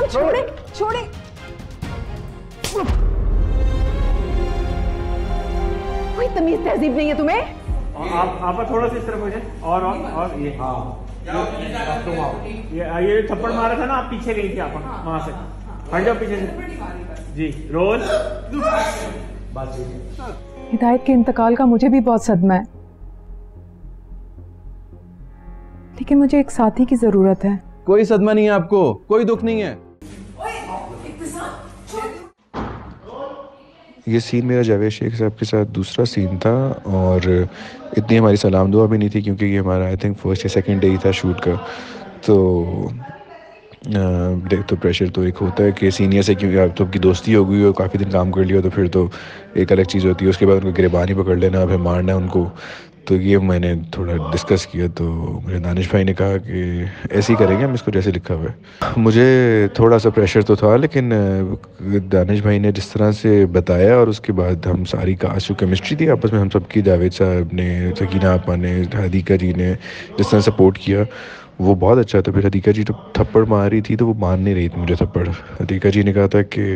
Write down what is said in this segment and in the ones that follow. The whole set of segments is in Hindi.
छोड़े छोड़े। कोई तमीज तहजीब नहीं है तुम्हें? आप थोड़ा सा इस तरफ हो जाए। और ये ये थप्पड़ मारा था ना, आप पीछे गई थी, आप वहां से हट जाओ पीछे से जी। रोज हिदायत के इंतकाल का मुझे भी बहुत सदमा है, लेकिन मुझे एक साथी की जरूरत है। कोई सदमा नहीं है आपको, कोई दुख नहीं है। ये सीन मेरा जावेद शेख साहब के साथ दूसरा सीन था, और इतनी हमारी सलाम दुआ भी नहीं थी क्योंकि ये हमारा आई थिंक फर्स्ट या सेकंड डे ही था शूट का। तो देख तो प्रेशर तो एक होता है कि सीनियर से, क्योंकि आप तो आपकी दोस्ती हो गई हो, काफ़ी दिन काम कर लिया तो फिर तो एक अलग चीज़ होती है। उसके बाद उनको गिरबान ही पकड़ लेना, फिर मारना है उनको। तो ये मैंने थोड़ा डिस्कस किया, तो मुझे दानिश भाई ने कहा कि ऐसे ही करेंगे हम इसको जैसे लिखा हुआ है। मुझे थोड़ा सा प्रेशर तो था, लेकिन दानिश भाई ने जिस तरह से बताया और उसके बाद हम सारी कास्ट जो केमिस्ट्री थी आपस में हम सबकी, जावेद साहब ने, सकीना आपा ने, हदीका जी ने जिस तरह सपोर्ट किया वो बहुत अच्छा था। फिर हदीका जी तो थप्पड़ मार रही थी तो वो मान नहीं रही थी मुझे थप्पड़। हदीका जी ने कहा था कि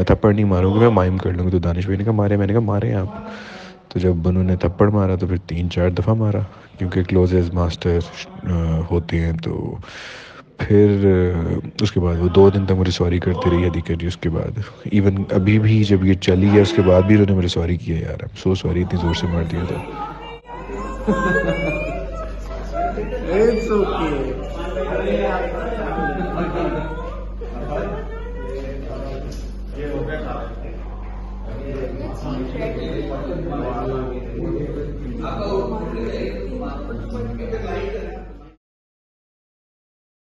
थप्पड़ नहीं मारूंगी, मैं माइम कर लूँगी। तो दानिश भाई ने कहा मारे, मैंने कहा मारे आप। तो जब उन्होंने थप्पड़ मारा तो फिर 3-4 दफ़ा मारा, क्योंकि क्लोजेस्ट मास्टर होते हैं। तो फिर उसके बाद वो 2 दिन तक मुझे सॉरी करते रही हदीका जी। उसके बाद इवन अभी भी जब ये चली है उसके बाद भी उन्होंने मुझे सॉरी किया, यार आई एम सो सॉरी, इतनी ज़ोर से मार दिया था। It's okay. ये हो गया था।